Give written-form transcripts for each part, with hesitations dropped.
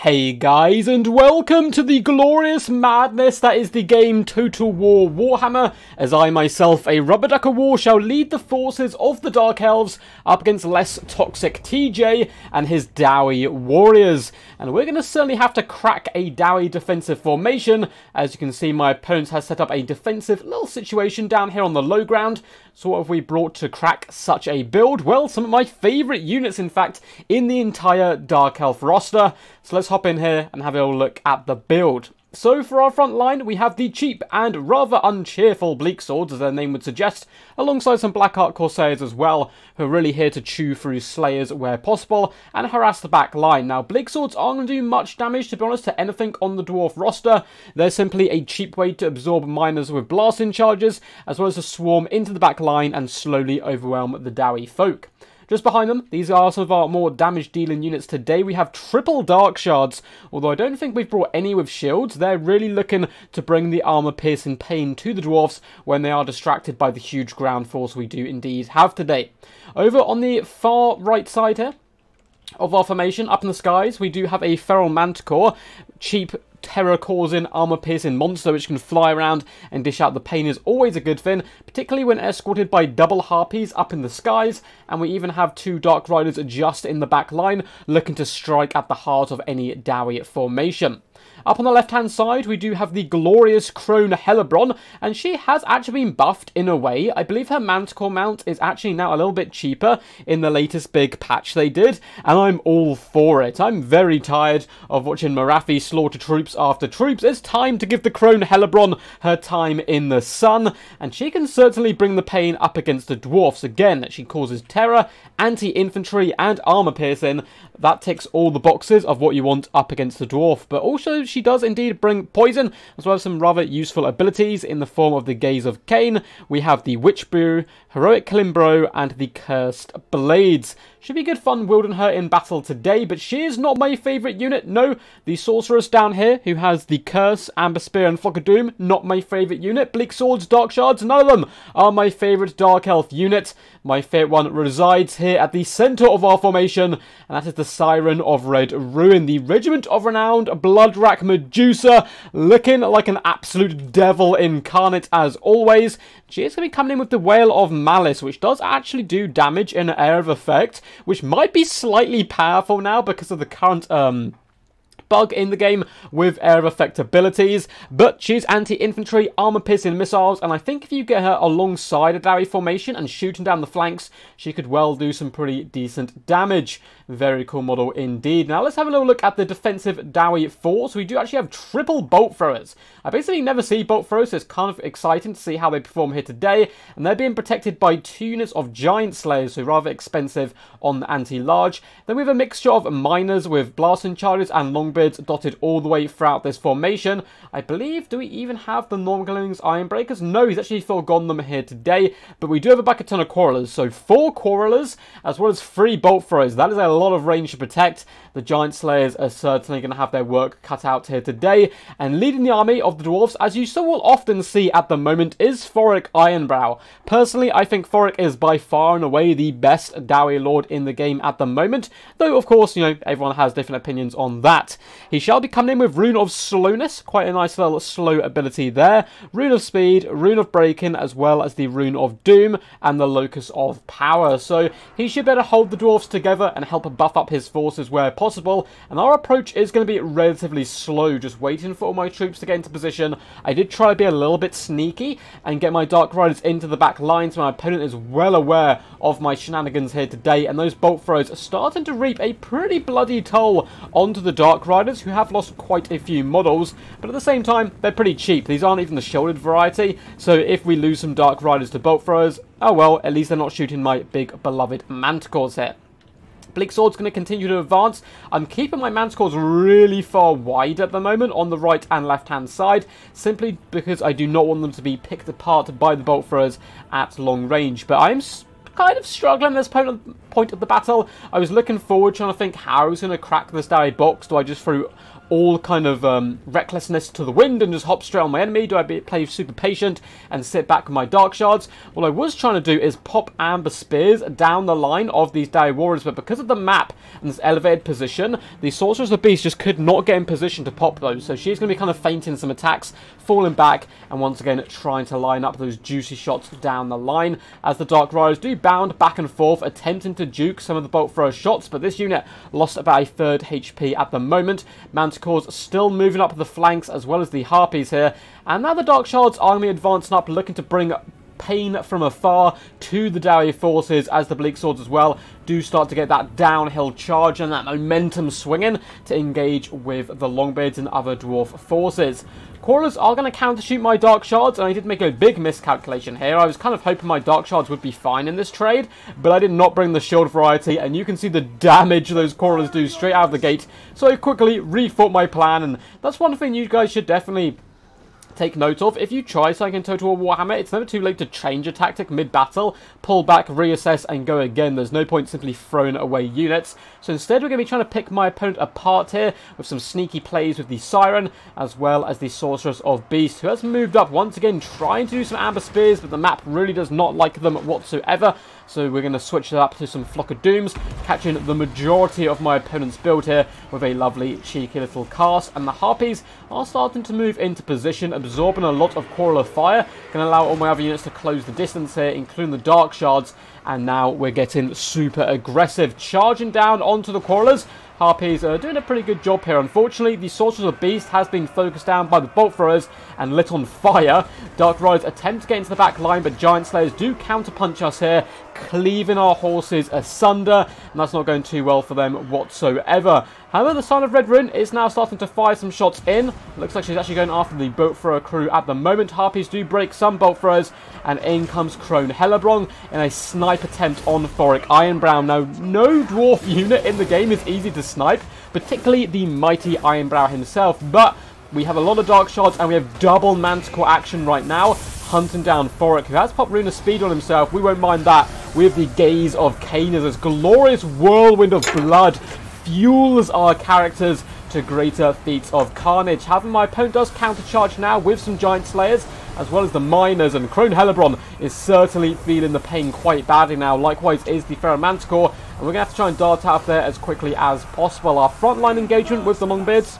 Hey guys, and welcome to the glorious madness that is the game Total War Warhammer, as I myself, a rubber duck of war, shall lead the forces of the Dark Elves up against less toxic TJ and his Dowie warriors. And we're going to certainly have to crack a Dowie defensive formation. As you can see, my opponent has set up a defensive little situation down here on the low ground. So what have we brought to crack such a build? Well, some of my favourite units, in fact, in the entire Dark Elf roster. So let's hop in here and have a look at the build. So for our front line, we have the cheap and rather uncheerful Bleak Swords, as their name would suggest, alongside some Blackheart Corsairs as well, who are really here to chew through Slayers where possible and harass the back line. Now, Bleak Swords aren't going to do much damage, to be honest, to anything on the Dwarf roster. They're simply a cheap way to absorb miners with blasting charges, as well as to swarm into the back line and slowly overwhelm the Dowie folk. Just behind them, these are some of our more damage-dealing units today. We have triple Dark Shards, although I don't think we've brought any with shields. They're really looking to bring the armor-piercing pain to the Dwarfs when they are distracted by the huge ground force we do indeed have today. Over on the far right side here of our formation, up in the skies, we do have a Feral Manticore, cheap terror-causing, armor-piercing monster which can fly around and dish out the pain is always a good thing, particularly when escorted by double harpies up in the skies, and we even have two Dark Riders just in the back line looking to strike at the heart of any Dowie formation. Up on the left-hand side, we do have the glorious Crone Hellebron, and she has actually been buffed in a way. I believe her Manticore mount is actually now a little bit cheaper in the latest big patch they did, and I'm all for it. I'm very tired of watching Marathi slaughter troops after troops. It's time to give the Crone Hellebron her time in the sun, and she can certainly bring the pain up against the Dwarfs. Again, she causes terror, anti-infantry, and armor-piercing. That ticks all the boxes of what you want up against the Dwarf, but also she does indeed bring poison, as well as some rather useful abilities in the form of the Gaze of Cain. We have the Witch Brew, Heroic Kalimbro, and the Cursed Blades. Should be good fun wielding her in battle today, but she is not my favourite unit. No, the Sorceress down here, who has the Curse, Amber Spear, and Flock of Doom, not my favourite unit. Bleak Swords, Dark Shards, none of them are my favourite Dark Elf unit. My favourite one resides here at the centre of our formation, and that is the Siren of Red Ruin, the Regiment of Renowned Bloodrack Medusa, looking like an absolute devil incarnate as always. She is going to be coming in with the Whale of Malice, which does actually do damage in an area of effect, which might be slightly powerful now because of the current bug in the game with air of effect abilities, but she's anti-infantry, armor-piercing missiles, and I think if you get her alongside a Dowie formation and shooting down the flanks, she could well do some pretty decent damage. Very cool model indeed. Now let's have a little look at the defensive Dowie force. We do actually have triple bolt throwers. I basically never see bolt throwers, so it's kind of exciting to see how they perform here today, and they're being protected by 2 units of Giant Slayers, so rather expensive on the anti-large. Then we have a mixture of miners with blasting charges and longbeards dotted all the way throughout this formation. I believe, do we even have the Normglowing's Ironbreakers? No, he's actually forgone them here today, but we do have a bucket ton of Quarrelers, so 4 Quarrelers as well as 3 bolt throwers. That is a lot of range to protect. The Giant Slayers are certainly going to have their work cut out here today, and leading the army of the Dwarfs, as you so will often see at the moment, is Thoric Ironbrow. Personally, I think Thoric is by far and away the best Dowie Lord in the game at the moment, though of course, you know, everyone has different opinions on that. He shall be coming in with Rune of Slowness, quite a nice little slow ability there, Rune of Speed, Rune of Breaking, as well as the Rune of Doom and the Locus of Power. So he should better hold the Dwarfs together and help buff up his forces where possible, and our approach is going to be relatively slow, just waiting for all my troops to get into position. I did try to be a little bit sneaky and get my Dark Riders into the back line, so my opponent is well aware of my shenanigans here today, and those bolt throws are starting to reap a pretty bloody toll onto the Dark Riders, who have lost quite a few models, but at the same time, they're pretty cheap. These aren't even the shielded variety, so if we lose some Dark Riders to bolt throwers, oh well, at least they're not shooting my big beloved Manticores here. Bleak Sword's going to continue to advance. I'm keeping my Manticores really far wide at the moment on the right and left hand side, simply because I do not want them to be picked apart by the bolt throwers at long range, but I'm kind of struggling at this point of the battle. I was looking forward, trying to think how I was going to crack this Dowie box. Do I just throw all kind of recklessness to the wind and just hop straight on my enemy? Do I play super patient and sit back with my Dark Shards? What I was trying to do is pop Amber Spears down the line of these Dire Warriors, but because of the map and this elevated position, the Sorceress of Beast just could not get in position to pop those. So she's going to be kind of feinting some attacks, falling back, and once again trying to line up those juicy shots down the line, as the Dark Riders do bound back and forth, attempting to juke some of the Bolt Thrower shots, but this unit lost about a third HP at the moment. Manticores still moving up the flanks as well as the Harpies here, and now the Dark Shards are going to be advancing up, looking to bring pain from afar to the Dowie forces, as the Bleak Swords as well do start to get that downhill charge and that momentum swinging to engage with the Longbeards and other Dwarf forces. Crawlers are going to counter-shoot my Dark Shards, and I did make a big miscalculation here. I was kind of hoping my Dark Shards would be fine in this trade, but I did not bring the shield variety, and you can see the damage those Crawlers do straight out of the gate. So I quickly rethought my plan, and that's one thing you guys should definitely take note of. If you try something in Total War Warhammer, it's never too late to change a tactic mid-battle, pull back, reassess, and go again. There's no point simply throwing away units. So instead, we're going to be trying to pick my opponent apart here with some sneaky plays with the Siren, as well as the Sorceress of Beast, who has moved up once again, trying to do some Amber Spears, but the map really does not like them whatsoever. So we're going to switch it up to some Flock of Dooms, catching the majority of my opponent's build here with a lovely, cheeky little cast. And the Harpies are starting to move into position, absorbing a lot of Coral of Fire. Going to allow all my other units to close the distance here, including the Dark Shards. And now we're getting super aggressive, charging down onto the Crawlers. Harpies are doing a pretty good job here. Unfortunately, the Sorceress of Beast has been focused down by the Bolt Throwers and lit on fire. Dark Riders attempt to get into the back line, but Giant Slayers do counter-punch us here, cleaving our horses asunder, and that's not going too well for them whatsoever. However, the Sign of Red Rune is now starting to fire some shots in. Looks like she's actually going after the Bolt Thrower crew at the moment. Harpies do break some Bolt Throwers, and in comes Crone Hellebrong in a snipe attempt on Thoric Ironbrow. Now, no Dwarf unit in the game is easy to snipe, particularly the mighty Ironbrow himself, but we have a lot of Dark Shards, and we have double Manticore action right now, hunting down Thoric, who has popped Rune of Speed on himself. We won't mind that with the gaze of Cain, as this glorious whirlwind of blood fuels our characters to greater feats of carnage. Having my opponent does countercharge now with some Giant Slayers, as well as the Miners, and Crone Hellebrong is certainly feeling the pain quite badly now. Likewise is the Feral Manticore, and we're going to have to try and dart out of there as quickly as possible. Our frontline engagement with the Longbeards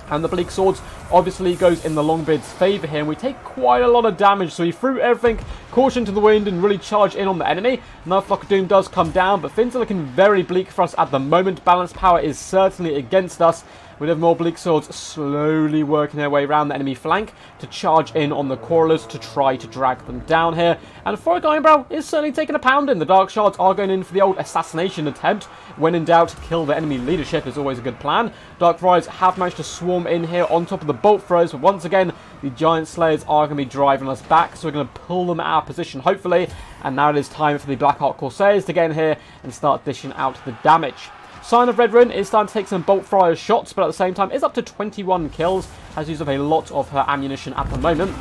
and the Bleak Swords obviously goes in the Longbeard's favour here, and we take quite a lot of damage, so we threw everything, caution to the wind, and really charge in on the enemy. Another Flock of Doom does come down, but things are looking very bleak for us at the moment. Balance power is certainly against us. We have more Bleak Swords slowly working their way around the enemy flank to charge in on the Crawlers to try to drag them down here. And Thoric Ironbrow is certainly taking a pounding. The Dark Shards are going in for the old assassination attempt. When in doubt, kill the enemy leadership is always a good plan. Dark Riders have managed to swarm in here on top of the Bolt Throwers, but once again, the Giant Slayers are going to be driving us back, so we're going to pull them out of position, hopefully. And now it is time for the Blackheart Corsairs to get in here and start dishing out the damage. Sign of Red Rune is starting to take some Bolt Thrower shots, but at the same time is up to 21 kills, has used up a lot of her ammunition at the moment.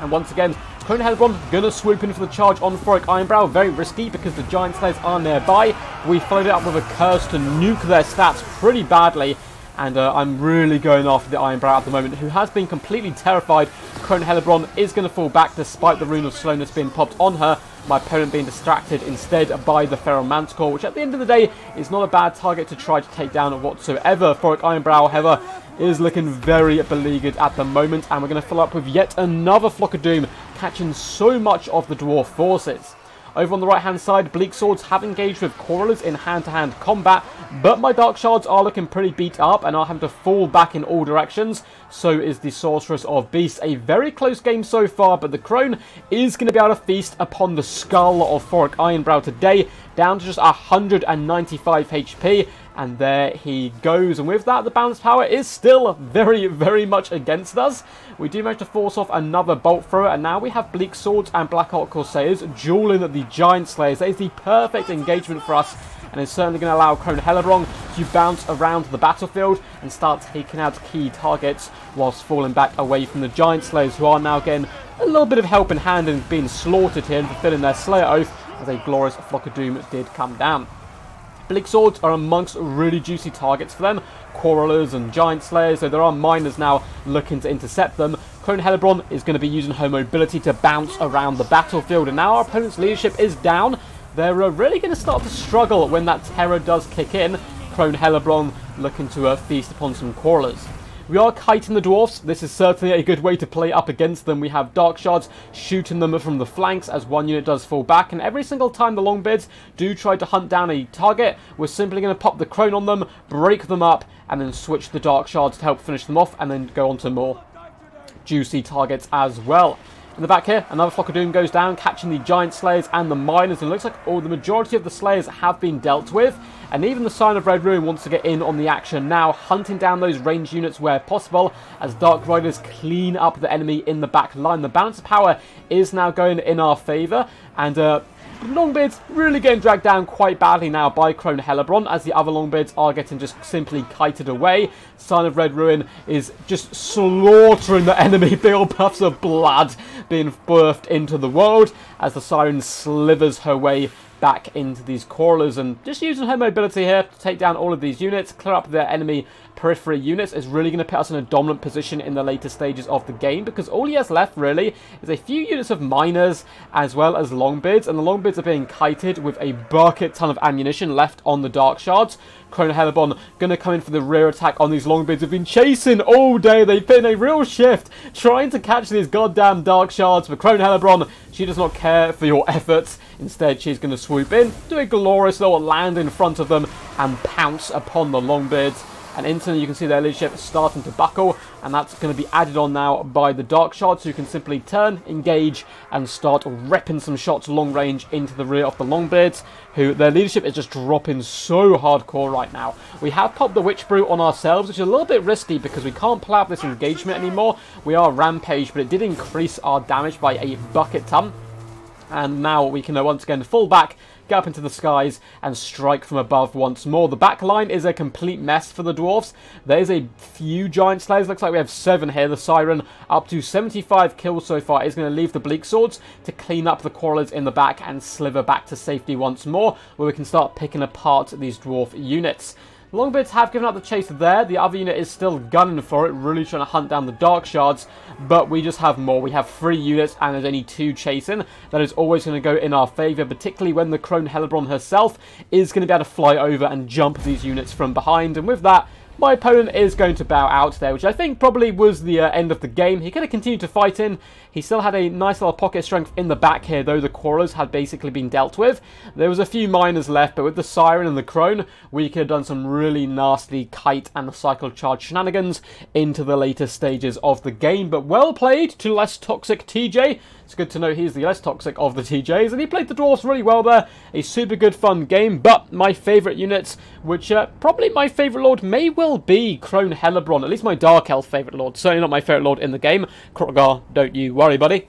And once again, Crone Hellebrong gonna swoop in for the charge on Thoric Ironbrow. Very risky because the Giant Slayers are nearby. We followed it up with a curse to nuke their stats pretty badly. And I'm really going after the Ironbrow at the moment, who has been completely terrified. Crone Hellebrong is going to fall back despite the Rune of Slowness being popped on her. My opponent being distracted instead by the Feral Manticore, which at the end of the day is not a bad target to try to take down whatsoever. Thoric Ironbrow, however, is looking very beleaguered at the moment, and we're going to follow up with yet another Flock of Doom, catching so much of the Dwarf forces. Over on the right-hand side, Bleak Swords have engaged with Crawlers in hand-to-hand combat, but my Dark Shards are looking pretty beat up and are having to fall back in all directions. So is the Sorceress of Beast. A very close game so far, but the Crone is going to be able to feast upon the skull of Thoric Ironbrow today, down to just 195 HP. And there he goes. And with that, the balance power is still very, very much against us. We do manage to force off another Bolt Thrower, and now we have Bleak Swords and Blackheart Corsairs dueling the Giant Slayers. That is the perfect engagement for us, and it's certainly going to allow Crone Hellebrong to bounce around the battlefield and start taking out key targets whilst falling back away from the Giant Slayers, who are now getting a little bit of help in hand and being slaughtered here and fulfilling their Slayer Oath, as a glorious Flock of Doom did come down. Bleak Swords are amongst really juicy targets for them. Quarrelers and Giant Slayers, so there are miners now looking to intercept them. Crone Hellebron is going to be using her mobility to bounce around the battlefield, and now our opponent's leadership is down. They're really going to start to struggle when that terror does kick in. Crone Hellebron looking to feast upon some Quarrelers. We are kiting the Dwarfs. This is certainly a good way to play up against them. We have Dark Shards shooting them from the flanks as one unit does fall back. And every single time the Longbeards do try to hunt down a target, we're simply going to pop the Crone on them, break them up, and then switch the Dark Shards to help finish them off, and then go on to more juicy targets as well. In the back here, another Flock of Doom goes down, catching the Giant Slayers and the Miners, and it looks like the majority of the Slayers have been dealt with, and even the Sign of Red Ruin wants to get in on the action now, hunting down those ranged units where possible, as Dark Riders clean up the enemy in the back line. The balance of power is now going in our favour, and Longbeards really getting dragged down quite badly now by Crone Hellebron, as the other Longbeards are getting just simply kited away. Sign of Red Ruin is just slaughtering the enemy. Big old puffs of blood being birthed into the world as the Siren slithers her way back into these Quarrelers, and just using her mobility here to take down all of these units, clear up their enemy periphery units, is really going to put us in a dominant position in the later stages of the game, because all he has left really is a few units of Miners as well as Longbeards, and the Longbeards are being kited with a bucket ton of ammunition left on the Dark Shards. Crone Hellebron going to come in for the rear attack on these Longbeards who've been chasing all day. They've been a real shift trying to catch these goddamn Dark Shards, but Crone Hellebron, she does not care for your efforts. Instead, she's going to swoop in, do a glorious little land in front of them, and pounce upon the Longbeards. And instantly you can see their leadership starting to buckle, and that's going to be added on now by the Dark Shards, who can simply turn, engage, and start ripping some shots long range into the rear of the Longbeards, who their leadership is just dropping so hardcore right now. We have popped the Witch Brew on ourselves, which is a little bit risky because we can't pull out this engagement anymore. We are Rampage, but it did increase our damage by a bucket ton. And now we can once again fall back, get up into the skies, and strike from above once more. The back line is a complete mess for the Dwarfs. There's a few Giant Slayers. Looks like we have 7 here. The Siren, up to 75 kills so far, is going to leave the Bleak Swords to clean up the Quarrelers in the back and slither back to safety once more, where we can start picking apart these Dwarf units. Longbeards have given up the chase there. The other unit is still gunning for it, really trying to hunt down the Dark Shards, but we just have more. We have 3 units and there's only 2 chasing. That is always going to go in our favour, particularly when the Crone Hellebron herself is going to be able to fly over and jump these units from behind, and with that, my opponent is going to bow out there, which I think probably was the end of the game. He could have continued to fight in. He still had a nice little pocket strength in the back here, though the Quarrelers had basically been dealt with. There was a few Miners left, but with the Siren and the Crone, we could have done some really nasty kite and cycle charge shenanigans into the later stages of the game. But well played to less toxic TJ. It's good to know he's the less toxic of the TJs, and he played the Dwarfs really well there. A super good fun game, but my favourite units, which probably my favourite Lord may well be Crone Hellebron, at least my Dark Elf favourite Lord. Certainly not my favourite Lord in the game. Krogar, don't you worry, buddy.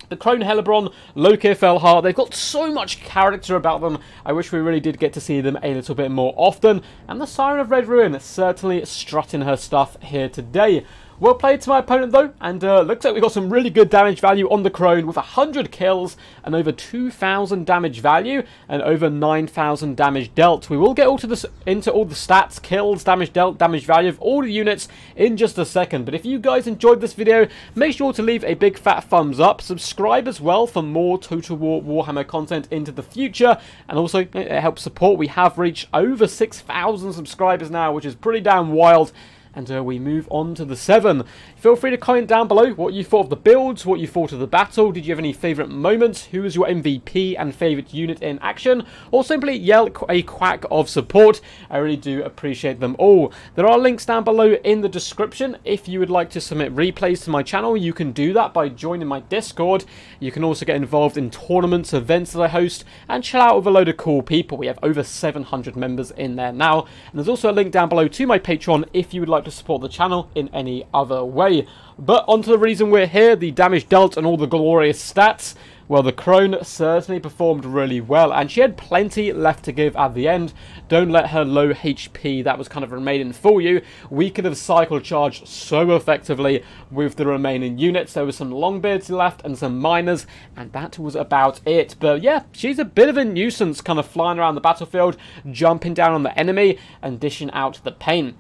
The Crone Hellebron, Lokir Felhar, they've got so much character about them. I wish we really did get to see them a little bit more often. And the Siren of Red Ruin certainly strutting her stuff here today. Well played to my opponent though, and looks like we got some really good damage value on the Crone with 100 kills and over 2,000 damage value and over 9,000 damage dealt. We will get into all the stats, kills, damage dealt, damage value of all the units in just a second. But if you guys enjoyed this video, make sure to leave a big fat thumbs up, subscribe as well for more Total War Warhammer content into the future, and also it helps support. We have reached over 6,000 subscribers now, which is pretty damn wild. And we move on to the 7. Feel free to comment down below what you thought of the builds, what you thought of the battle. Did you have any favourite moments? Who was your MVP and favourite unit in action? Or simply yell a quack of support. I really do appreciate them all. There are links down below in the description. If you would like to submit replays to my channel, you can do that by joining my Discord. You can also get involved in tournaments, events that I host, and chill out with a load of cool people. We have over 700 members in there now. And there's also a link down below to my Patreon if you would like to support the channel in any other way. But onto the reason we're here, the damage dealt and all the glorious stats. Well, the crone certainly performed really well, and she had plenty left to give at the end. Don't let her low HP that was kind of remaining fool you. We could have cycle charged so effectively with the remaining units. There were some longbeards left and some miners, and that was about it. But yeah, she's a bit of a nuisance, kind of flying around the battlefield, jumping down on the enemy, and dishing out the pain.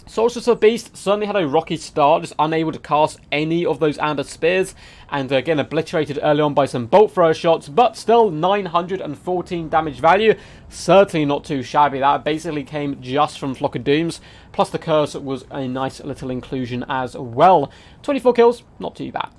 Sorceress of Beast certainly had a rocky start, just unable to cast any of those amber spears, and again obliterated early on by some bolt thrower shots, but still 914 damage value, certainly not too shabby. That basically came just from Flock of Dooms, plus the curse was a nice little inclusion as well. 24 kills, not too bad.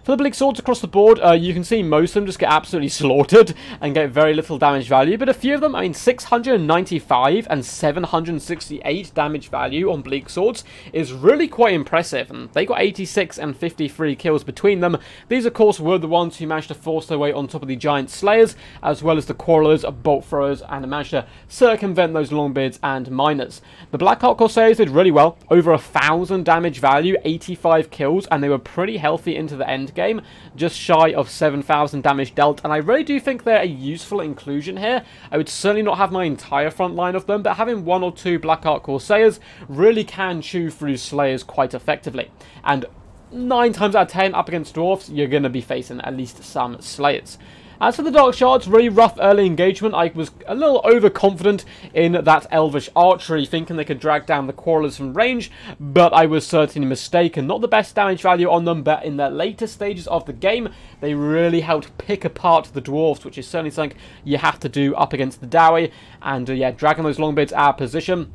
For the Bleak Swords across the board, you can see most of them just get absolutely slaughtered and get very little damage value, but a few of them, I mean 695 and 768 damage value on Bleak Swords is really quite impressive, and they got 86 and 53 kills between them. These of course were the ones who managed to force their way on top of the Giant Slayers, as well as the Quarrelers, Bolt Throwers, and managed to circumvent those Longbeards and Miners. The Blackheart Corsairs did really well, over 1,000 damage value, 85 kills, and they were pretty healthy into the end game, just shy of 7,000 damage dealt, and I really do think they're a useful inclusion here. I would certainly not have my entire front line of them, but having one or two Blackheart Corsairs really can chew through Slayers quite effectively, and 9 times out of 10 up against Dwarfs, you're going to be facing at least some Slayers. As for the Dark Shards, really rough early engagement. I was a little overconfident in that Elvish archery, thinking they could drag down the Quarrelers from range, but I was certainly mistaken. Not the best damage value on them, but in the later stages of the game, they really helped pick apart the Dwarfs, which is certainly something you have to do up against the Dowie, and yeah, dragging those Longbeards out of position.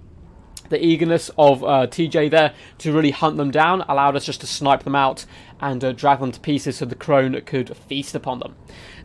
The eagerness of TJ there to really hunt them down allowed us just to snipe them out and drag them to pieces so the crone could feast upon them.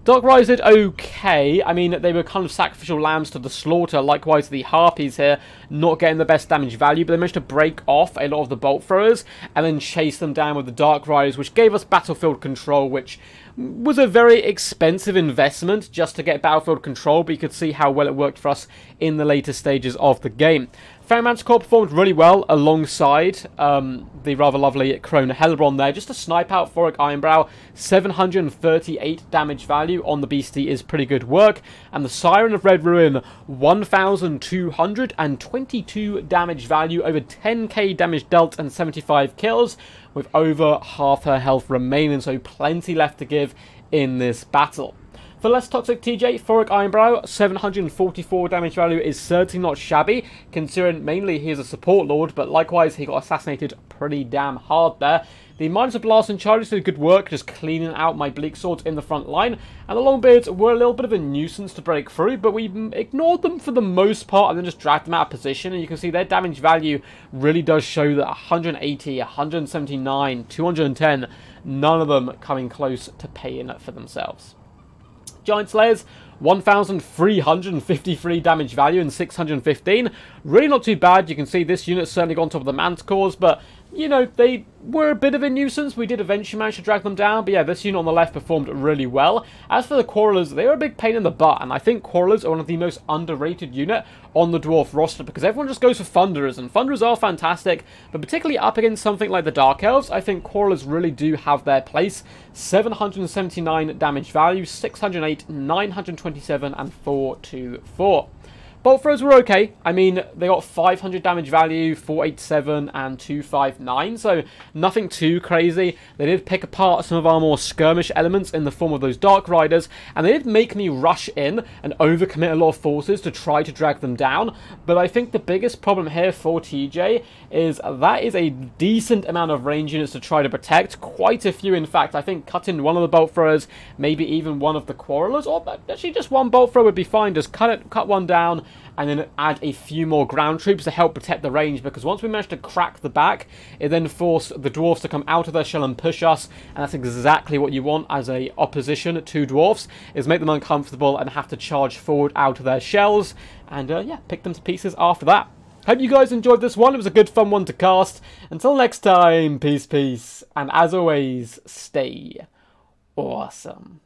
Dark Riders did okay. I mean, they were kind of sacrificial lambs to the slaughter. Likewise, the Harpies here, not getting the best damage value, but they managed to break off a lot of the Bolt Throwers and then chase them down with the Dark Riders, which gave us battlefield control, which was a very expensive investment just to get battlefield control, but you could see how well it worked for us in the later stages of the game. Manticore performed really well alongside the rather lovely Crone Hellebron there. Just to snipe out Thoric Ironbrow, 738 damage value on the beastie is pretty good work. And the Siren of Red Ruin, 1,222 damage value, over 10k damage dealt and 75 kills, with over half her health remaining, so plenty left to give in this battle. For less toxic TJ, Thoric Ironbrow, 744 damage value is certainly not shabby, considering mainly he is a support lord, but likewise he got assassinated pretty damn hard there. The Miners of Blast and Charges did good work just cleaning out my Bleak Swords in the front line, and the Longbeards were a little bit of a nuisance to break through, but we ignored them for the most part and then just dragged them out of position, and you can see their damage value really does show that 180, 179, 210, none of them coming close to paying for themselves. Giant Slayers, 1,353 damage value and 615. Really not too bad. You can see this unit certainly got on top of the Manticores, but you know, they were a bit of a nuisance. We did eventually manage to drag them down, but yeah, this unit on the left performed really well. As for the Quarrelers, they were a big pain in the butt, and I think Quarrelers are one of the most underrated unit on the Dwarf roster, because everyone just goes for Thunderers, and Thunderers are fantastic, but particularly up against something like the Dark Elves, I think Quarrelers really do have their place. 779 damage value, 608, 927, and 424. Bolt Throwers were okay. I mean, they got 500 damage value, 487 and 259, so nothing too crazy. They did pick apart some of our more skirmish elements in the form of those Dark Riders, and they did make me rush in and overcommit a lot of forces to try to drag them down. But I think the biggest problem here for TJ is that is a decent amount of range units to try to protect. Quite a few, in fact. I think cutting one of the Bolt Throwers, maybe even one of the Quarrelers, or actually just one Bolt Thrower would be fine. Just cut one down, and then add a few more ground troops to help protect the range, because once we managed to crack the back, it then forced the Dwarfs to come out of their shell and push us, and that's exactly what you want as a opposition to Dwarfs, is make them uncomfortable and have to charge forward out of their shells, and yeah, pick them to pieces after that. Hope you guys enjoyed this one. It was a good fun one to cast. Until next time, peace, peace, and as always, stay awesome.